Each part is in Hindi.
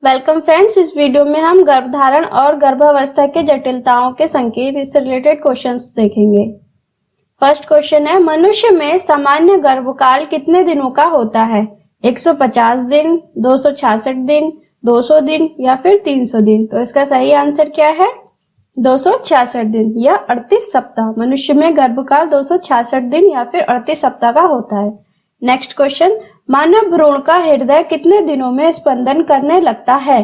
वेलकम फ्रेंड्स, इस वीडियो में हम गर्भधारण और गर्भावस्था के जटिलताओं के संकेत इससे रिलेटेड क्वेश्चंस देखेंगे। फर्स्ट क्वेश्चन है, मनुष्य में सामान्य गर्भकाल कितने दिनों का होता है? 150 दिन, 266 दिन, 200 दिन या फिर 300 दिन? तो इसका सही आंसर क्या है? 266 दिन या 38 सप्ताह। मनुष्य में गर्भकाल 266 दिन या फिर 38 सप्ताह का होता है। नेक्स्ट क्वेश्चन, मानव भ्रूण का हृदय कितने दिनों में स्पंदन करने लगता है?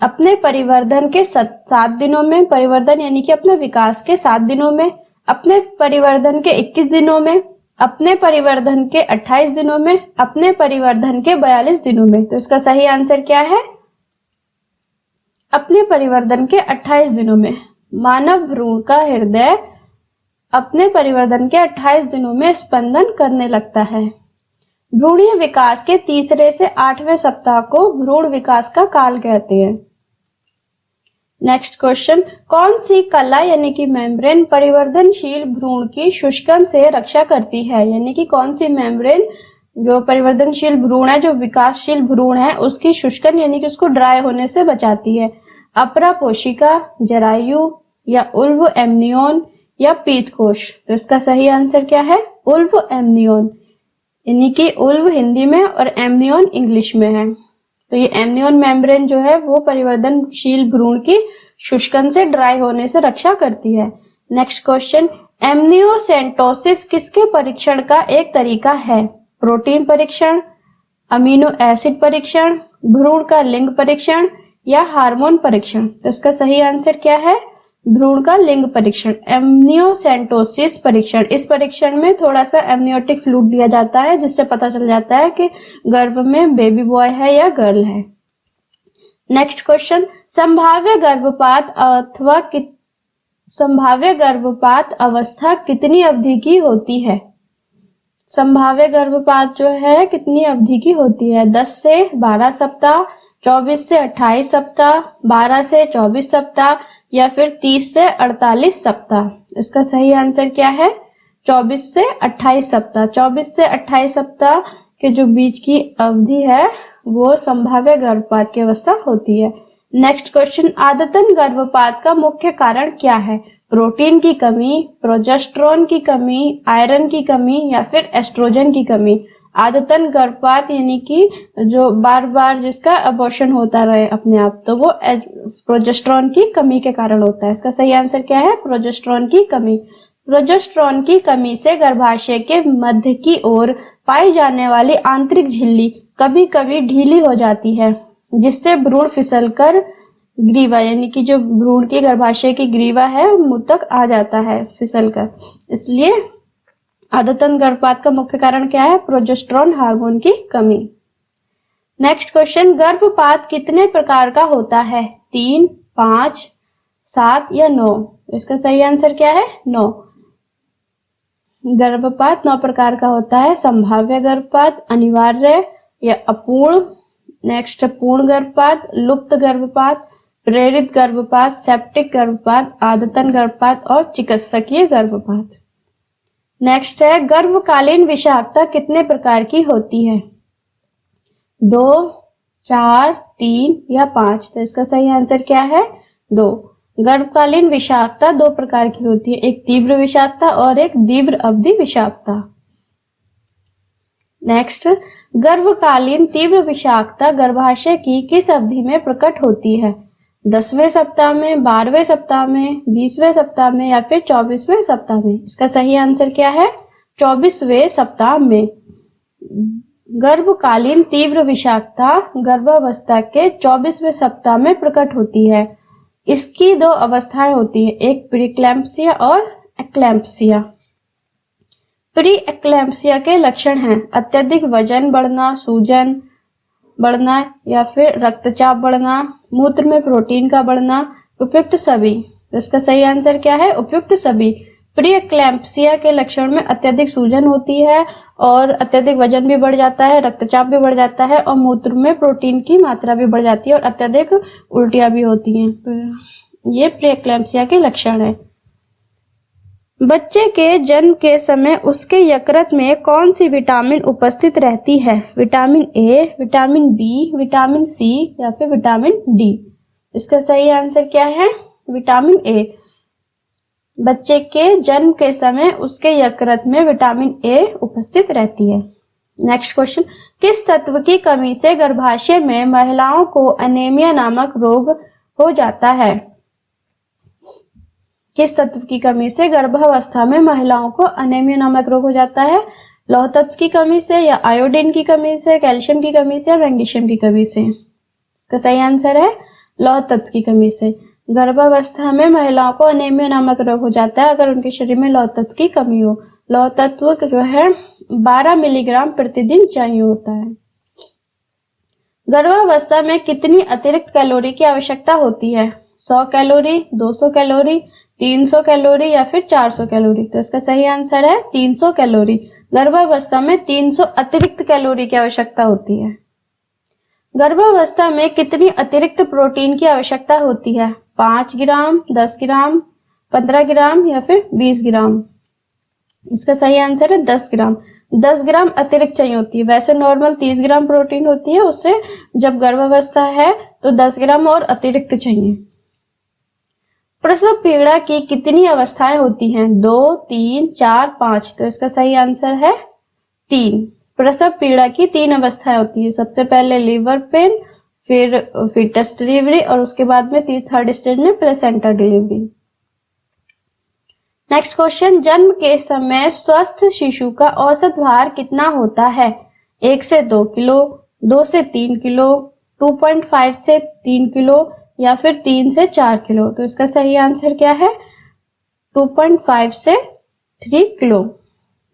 अपने परिवर्धन के 7 दिनों में, परिवर्धन यानी कि अपने विकास के 7 दिनों में, अपने परिवर्धन के 21 दिनों में, अपने परिवर्धन के 28 दिनों में, अपने परिवर्धन के 42 दिनों में। तो इसका सही आंसर क्या है? अपने परिवर्धन के 28 दिनों में। मानव भ्रूण का हृदय अपने परिवर्धन के 28 दिनों में स्पंदन करने लगता है। भ्रूणीय विकास के 3 से 8वें सप्ताह को भ्रूण विकास का काल कहते हैं। नेक्स्ट क्वेश्चन, कौन सी कला यानी कि मेम्ब्रेन परिवर्धनशील भ्रूण की शुष्कन से रक्षा करती है? यानी कि कौन सी मेम्ब्रेन जो परिवर्तनशील भ्रूण है, जो विकासशील भ्रूण है, उसकी शुष्कन यानी कि उसको ड्राई होने से बचाती है? अपरा पोशिका, जरायु या उल्व एमनियोन या पीतकोश? तो इसका सही आंसर क्या है? उल्व एमनियोन, यानी कि उल्व हिंदी में और एमनियोन इंग्लिश में है। तो ये एमनियोन मेम्ब्रेन जो है वो परिवर्तनशील भ्रूण की शुष्कन से ड्राई होने से रक्षा करती है। नेक्स्ट क्वेश्चन, एमनियोसेंटोसिस किसके परीक्षण का एक तरीका है? प्रोटीन परीक्षण, अमीनो एसिड परीक्षण, भ्रूण का लिंग परीक्षण या हार्मोन परीक्षण? तो इसका सही आंसर क्या है? भ्रूण का लिंग परीक्षण, एमनियोसेंटोसिस परीक्षण। इस परीक्षण में थोड़ा सा एमनियोटिक फ्लूइड दिया जाता है जिससे पता चल जाता है कि गर्भ में बेबी बॉय है या गर्ल है। नेक्स्ट क्वेश्चन, संभाव्य गर्भपात अवस्था कितनी अवधि की होती है? संभाव्य गर्भपात जो है कितनी अवधि की होती है? 10 से 12 सप्ताह, 24 से 28 सप्ताह, 12 से 24 सप्ताह या फिर 30 से 48 सप्ताह? इसका सही आंसर क्या है? 24 से 28 सप्ताह। 24 से 28 सप्ताह के जो बीच की अवधि है वो संभाव्य गर्भपात की अवस्था होती है। नेक्स्ट क्वेश्चन, आदतन गर्भपात का मुख्य कारण क्या है? प्रोटीन की कमी, प्रोजेस्टेरोन की कमी, आयरन की कमी या फिर एस्ट्रोजन की कमी? आदतन गर्भपात यानी कि जो बार बार जिसका अबॉर्शन होता रहे अपने आप, तो वो प्रोजेस्टेरोन की कमी के कारण होता है। इसका सही आंसर क्या है? प्रोजेस्टेरोन की कमी। प्रोजेस्टेरोन की कमी से गर्भाशय के मध्य की ओर पाई जाने वाली आंतरिक झिल्ली कभी कभी ढीली हो जाती है जिससे भ्रूण फिसलकर ग्रीवा यानी कि जो भ्रूण की गर्भाशय की ग्रीवा है मुंह तक आ जाता है फिसलकर। इसलिए आदतन गर्भपात का मुख्य कारण क्या है? प्रोजेस्टेरोन हार्मोन की कमी। नेक्स्ट क्वेश्चन, गर्भपात कितने प्रकार का होता है? 3, 5, 7 या 9? इसका सही आंसर क्या है? 9। गर्भपात 9 प्रकार का होता है। संभाव्य गर्भपात, अनिवार्य या अपूर्ण, नेक्स्ट पूर्ण गर्भपात, लुप्त गर्भपात, प्रेरित गर्भपात, सेप्टिक गर्भपात, आदतन गर्भपात और चिकित्सकीय गर्भपात। नेक्स्ट है, गर्भकालीन विषाक्तता कितने प्रकार की होती है? 2, 4, 3 या 5? तो इसका सही आंसर क्या है? 2। गर्भकालीन विषाक्तता 2 प्रकार की होती है, एक तीव्र विषाक्तता और एक दीर्घ अवधि विषाक्तता। नेक्स्ट, गर्भकालीन तीव्र विषाक्तता गर्भाशय की किस अवधि में प्रकट होती है? 10वें सप्ताह में, 12वें सप्ताह में, 20वें सप्ताह में या फिर 24वें सप्ताह में? इसका सही आंसर क्या है? 24वें सप्ताह में। गर्भकालीन तीव्र विषाक्तता गर्भावस्था के 24वें सप्ताह में प्रकट होती है। इसकी 2 अवस्थाएं होती है, एक प्रीक्लैम्पसिया और एक्लैम्पसिया। प्री एक्लैम्पसिया के लक्षण हैं अत्यधिक वजन बढ़ना, सूजन बढ़ना या फिर रक्तचाप बढ़ना, मूत्र में प्रोटीन का बढ़ना, उपयुक्त सभी? इसका सही आंसर क्या है? उपयुक्त सभी। प्री एक्लैम्पसिया के लक्षण में अत्यधिक सूजन होती है और अत्यधिक वजन भी बढ़ जाता है, रक्तचाप भी बढ़ जाता है और मूत्र में प्रोटीन की मात्रा भी बढ़ जाती है और अत्यधिक उल्टियां भी होती हैं। तो ये प्री एक्लैम्पसिया के लक्षण है। बच्चे के जन्म के समय उसके यकृत में कौन सी विटामिन उपस्थित रहती है? Vitamin A, vitamin B, vitamin C या फिर विटामिन डी? इसका सही आंसर क्या है? Vitamin A. बच्चे के जन्म के समय उसके यकृत में विटामिन ए उपस्थित रहती है। नेक्स्ट क्वेश्चन, किस तत्व की कमी से गर्भाशय में महिलाओं को अनीमिया नामक रोग हो जाता है? किस तत्व की कमी से गर्भावस्था में महिलाओं को अनीमिया नामक रोग हो जाता है? लौह तत्व की कमी से या आयोडीन की कमी से, कैल्शियम की कमी से या मैग्नीशियम की कमी से? इसका सही आंसर है लौह तत्व की कमी से। गर्भावस्था में महिलाओं को अनीमिया नामक रोग हो जाता है अगर उनके शरीर में लौह तत्व की कमी हो। लौह तत्व जो है 12 मिलीग्राम प्रतिदिन चाहिए होता है। गर्भावस्था में कितनी अतिरिक्त कैलोरी की आवश्यकता होती है? 100 कैलोरी, 200 कैलोरी, 300 कैलोरी या फिर 400 कैलोरी? तो इसका सही आंसर है 300 कैलोरी। गर्भावस्था में 300 अतिरिक्त कैलोरी की आवश्यकता होती है। गर्भावस्था में कितनी अतिरिक्त प्रोटीन की आवश्यकता होती है? 5 ग्राम, 10 ग्राम, 15 ग्राम या फिर 20 ग्राम? इसका सही आंसर है 10 ग्राम। 10 ग्राम अतिरिक्त चाहिए होती है। वैसे नॉर्मल 30 ग्राम प्रोटीन होती है, उससे जब गर्भावस्था है तो 10 ग्राम और अतिरिक्त चाहिए। प्रसव पीड़ा की कितनी अवस्थाएं होती हैं? 2, 3, 4, 5? तो इसका सही आंसर है 3। प्रसव पीड़ा की 3 अवस्थाएं होती है। सबसे पहले लीवर पेन, फिर फीटस डिलीवरी और उसके बाद में थर्ड स्टेज में प्लेसेंटा डिलीवरी। नेक्स्ट क्वेश्चन, जन्म के समय स्वस्थ शिशु का औसत भार कितना होता है? 1 से 2 किलो, 2 से 3 किलो, 2.5 से 3 किलो या फिर 3 से 4 किलो? तो इसका सही आंसर क्या है? 2.5 से 3 किलो,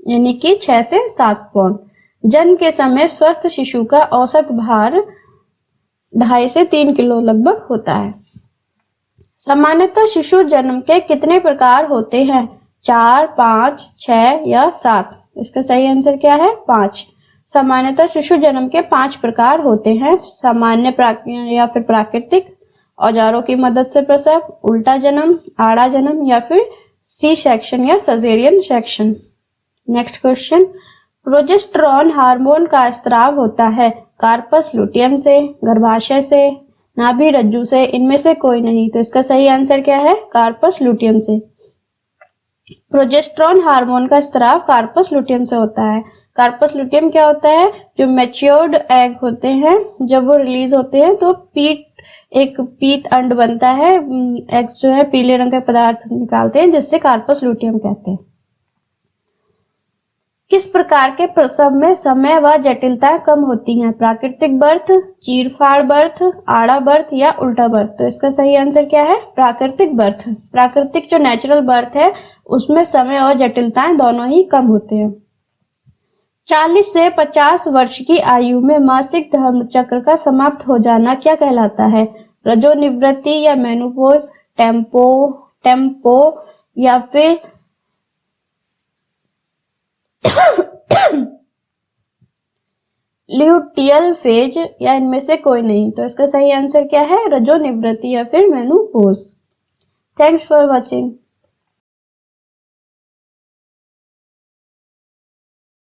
यानी कि 6 से 7 पाउंड। जन्म के समय स्वस्थ शिशु का औसत भार 2.5 से 3 किलो लगभग होता है। सामान्यतः शिशु जन्म के कितने प्रकार होते हैं? 4, 5, 6 या 7? इसका सही आंसर क्या है? 5। सामान्यतः शिशु जन्म के 5 प्रकार होते हैं। सामान्य या फिर प्राकृतिक, औजारों की मदद से प्रसव, उल्टा जन्म, आड़ा जन्म या फिर सी सेक्शन या caesarean section. Next question, progesterone hormone का स्राव होता है कार्पस लुटियम से, गर्भाशय से, नाभि रज्जु से, इनमें से कोई नहीं? तो इसका सही आंसर क्या है? कार्पस लुटियम से। प्रोजेस्टेरॉन हार्मोन का स्राव कार्पस लुटियम से होता है। कार्पस लुटियम क्या होता है? जो मैच्योर्ड एग होते हैं, जब वो रिलीज होते हैं तो एक पीत अंड बनता है। एग्स जो है पीले रंग के पदार्थ निकालते हैं, जिससे कार्पस लुटियम कहते हैं। किस प्रकार के प्रसव में समय व जटिलताएं कम होती हैं? प्राकृतिक बर्थ, चीरफाड़ बर्थ, आड़ा बर्थ या उल्टा बर्थ? तो इसका सही आंसर क्या है? प्राकृतिक बर्थ। प्राकृतिक जो नेचुरल बर्थ है उसमें समय और जटिलताएं दोनों ही कम होते हैं। 40 से 50 वर्ष की आयु में मासिक धर्म चक्र का समाप्त हो जाना क्या कहलाता है? रजोनिवृत्ति या मेनोपॉज, टेम्पो या फिर ल्यूटियल फेज या इनमें से कोई नहीं? तो इसका सही आंसर क्या है? रजोनिवृत्ति या फिर मेनोपॉज। Thanks for watching.